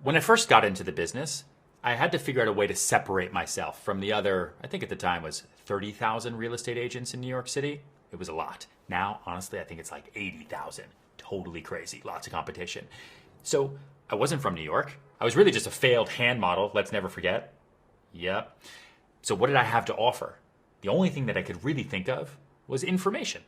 When I first got into the business, I had to figure out a way to separate myself from the other, I think at the time was 30,000 real estate agents in New York City. It was a lot. Now, honestly, I think it's like 80,000. Totally crazy. Lots of competition. So I wasn't from New York. I was really just a failed hand model. Let's never forget. Yep. So what did I have to offer? The only thing that I could really think of was information.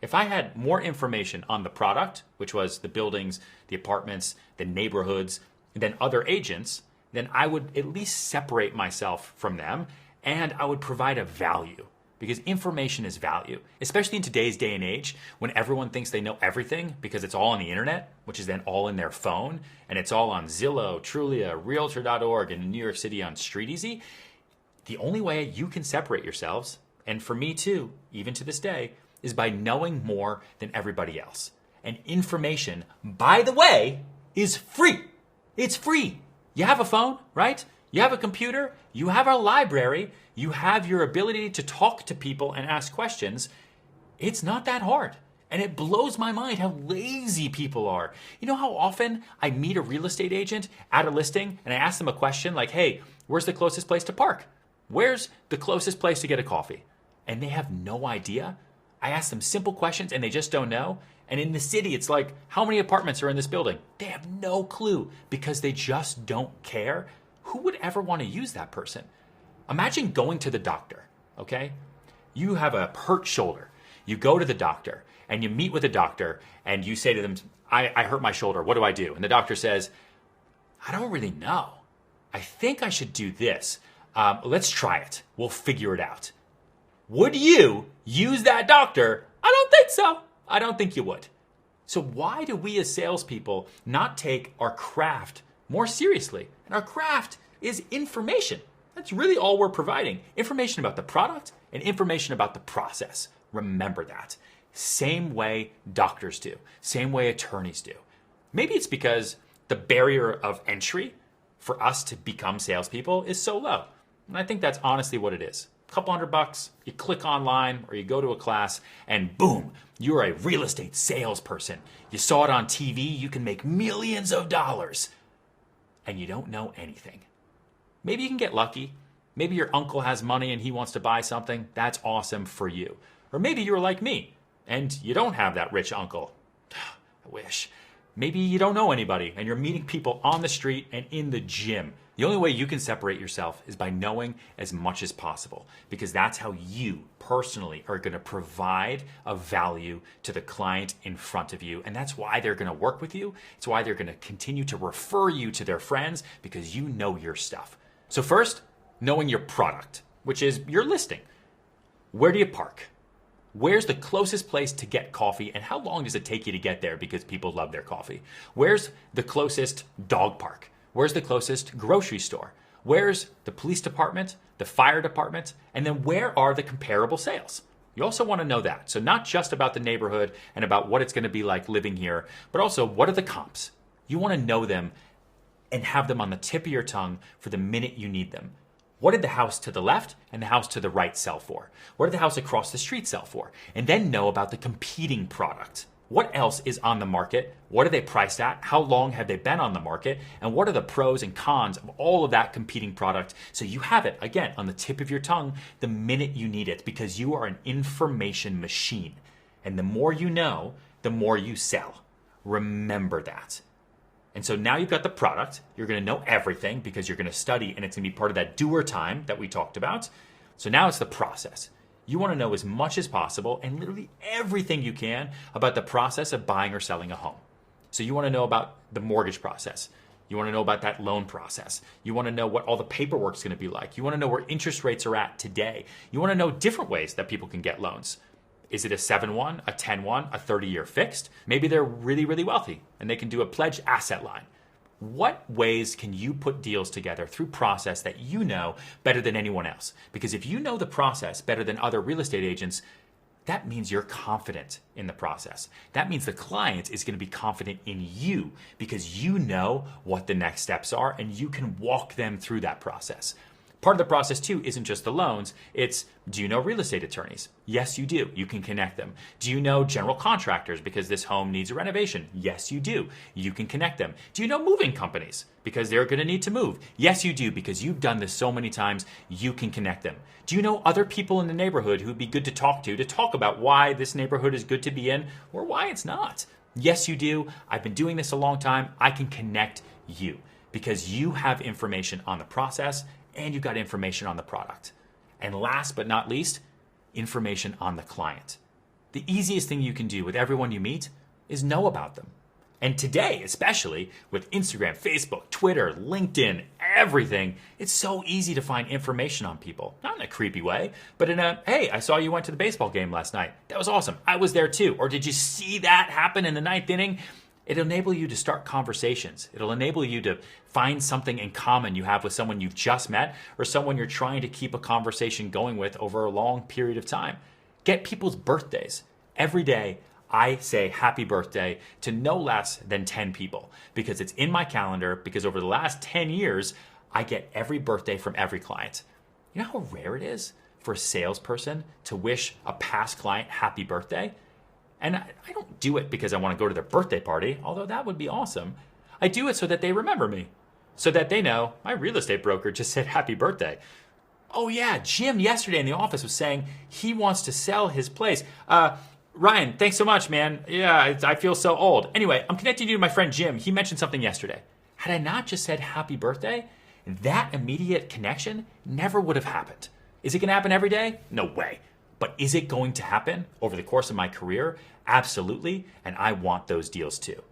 If I had more information on the product, which was the buildings, the apartments, the neighborhoods, than other agents, then I would at least separate myself from them and I would provide a value, because information is value, especially in today's day and age when everyone thinks they know everything because it's all on the internet, which is then all in their phone, and it's all on Zillow, Trulia, Realtor.org, and in New York City on StreetEasy. The only way you can separate yourselves, and for me too, even to this day, is by knowing more than everybody else. And information, by the way, is free. It's free. You have a phone, right? You have a computer, you have a library, you have your ability to talk to people and ask questions. It's not that hard. And it blows my mind how lazy people are. You know how often I meet a real estate agent at a listing and I ask them a question like, hey, where's the closest place to park? Where's the closest place to get a coffee? And they have no idea. I ask them simple questions and they just don't know. And in the city, it's like, how many apartments are in this building? They have no clue because they just don't care. Who would ever want to use that person? Imagine going to the doctor, okay? You have a hurt shoulder. You go to the doctor and you meet with the doctor and you say to them, I hurt my shoulder. What do I do? And the doctor says, I don't really know. I think I should do this. Let's try it. We'll figure it out. Would you use that doctor? I don't think so. I don't think you would. So why do we as salespeople not take our craft more seriously? And our craft is information. That's really all we're providing. Information about the product and information about the process. Remember that. Same way doctors do. Same way attorneys do. Maybe it's because the barrier of entry for us to become salespeople is so low. And I think that's honestly what it is. Couple $100, you click online or you go to a class and boom, you're a real estate salesperson. You saw it on TV, you can make millions of dollars and you don't know anything. Maybe you can get lucky. Maybe your uncle has money and he wants to buy something. That's awesome for you. Or maybe you're like me and you don't have that rich uncle. I wish. Maybe you don't know anybody and you're meeting people on the street and in the gym. The only way you can separate yourself is by knowing as much as possible, because that's how you personally are going to provide a value to the client in front of you. And that's why they're going to work with you. It's why they're going to continue to refer you to their friends, because you know your stuff. So first, knowing your product, which is your listing. Where do you park? Where's the closest place to get coffee and how long does it take you to get there because people love their coffee? Where's the closest dog park? Where's the closest grocery store? Where's the police department, the fire department? And then where are the comparable sales? You also want to know that. So not just about the neighborhood and about what it's going to be like living here, but also what are the comps? You want to know them and have them on the tip of your tongue for the minute you need them. What did the house to the left and the house to the right sell for? What did the house across the street sell for? And then know about the competing product. What else is on the market? What are they priced at? How long have they been on the market? And what are the pros and cons of all of that competing product? So you have it, again, on the tip of your tongue the minute you need it, because you are an information machine. And the more you know, the more you sell. Remember that. And so now you've got the product. You're going to know everything because you're going to study, and it's going to be part of that doer time that we talked about. So now it's the process. You want to know as much as possible and literally everything you can about the process of buying or selling a home. So you want to know about the mortgage process. You want to know about that loan process. You want to know what all the paperwork is going to be like. You want to know where interest rates are at today. You want to know different ways that people can get loans. Is it a 7-1, a 10-1, a 30-year fixed? Maybe they're really, really wealthy and they can do a pledged asset line. What ways can you put deals together through process that you know better than anyone else? Because if you know the process better than other real estate agents, that means you're confident in the process. That means the client is going to be confident in you because you know what the next steps are and you can walk them through that process. Part of the process too isn't just the loans. It's, do you know real estate attorneys? Yes, you do. You can connect them. Do you know general contractors because this home needs a renovation? Yes, you do. You can connect them. Do you know moving companies because they're going to need to move? Yes, you do, because you've done this so many times. You can connect them. Do you know other people in the neighborhood who'd be good to talk about why this neighborhood is good to be in or why it's not? Yes, you do. I've been doing this a long time. I can connect you because you have information on the process and you've got information on the product. And last but not least, information on the client. The easiest thing you can do with everyone you meet is know about them. And today, especially with Instagram, Facebook, Twitter, LinkedIn, everything, it's so easy to find information on people. Not in a creepy way, but in a, hey, I saw you went to the baseball game last night. That was awesome. I was there too. Or did you see that happen in the ninth inning? It'll enable you to start conversations. It'll enable you to find something in common you have with someone you've just met or someone you're trying to keep a conversation going with over a long period of time. Get people's birthdays. Every day, I say happy birthday to no less than 10 people because it's in my calendar, because over the last 10 years, I get every birthday from every client. You know how rare it is for a salesperson to wish a past client happy birthday? And I don't do it because I want to go to their birthday party, although that would be awesome. I do it so that they remember me, so that they know my real estate broker just said happy birthday. Oh yeah, Jim yesterday in the office was saying he wants to sell his place. Ryan, thanks so much, man. Yeah, I feel so old. Anyway, I'm connecting you to my friend Jim. He mentioned something yesterday. Had I not just said happy birthday, that immediate connection never would have happened. Is it going to happen every day? No way. But is it going to happen over the course of my career? Absolutely. And I want those deals too.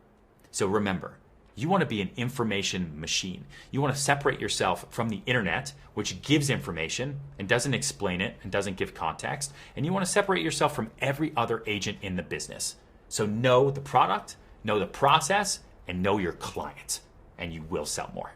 So remember, you want to be an information machine. You want to separate yourself from the internet, which gives information and doesn't explain it and doesn't give context. And you want to separate yourself from every other agent in the business. So know the product, know the process, and know your client, and you will sell more.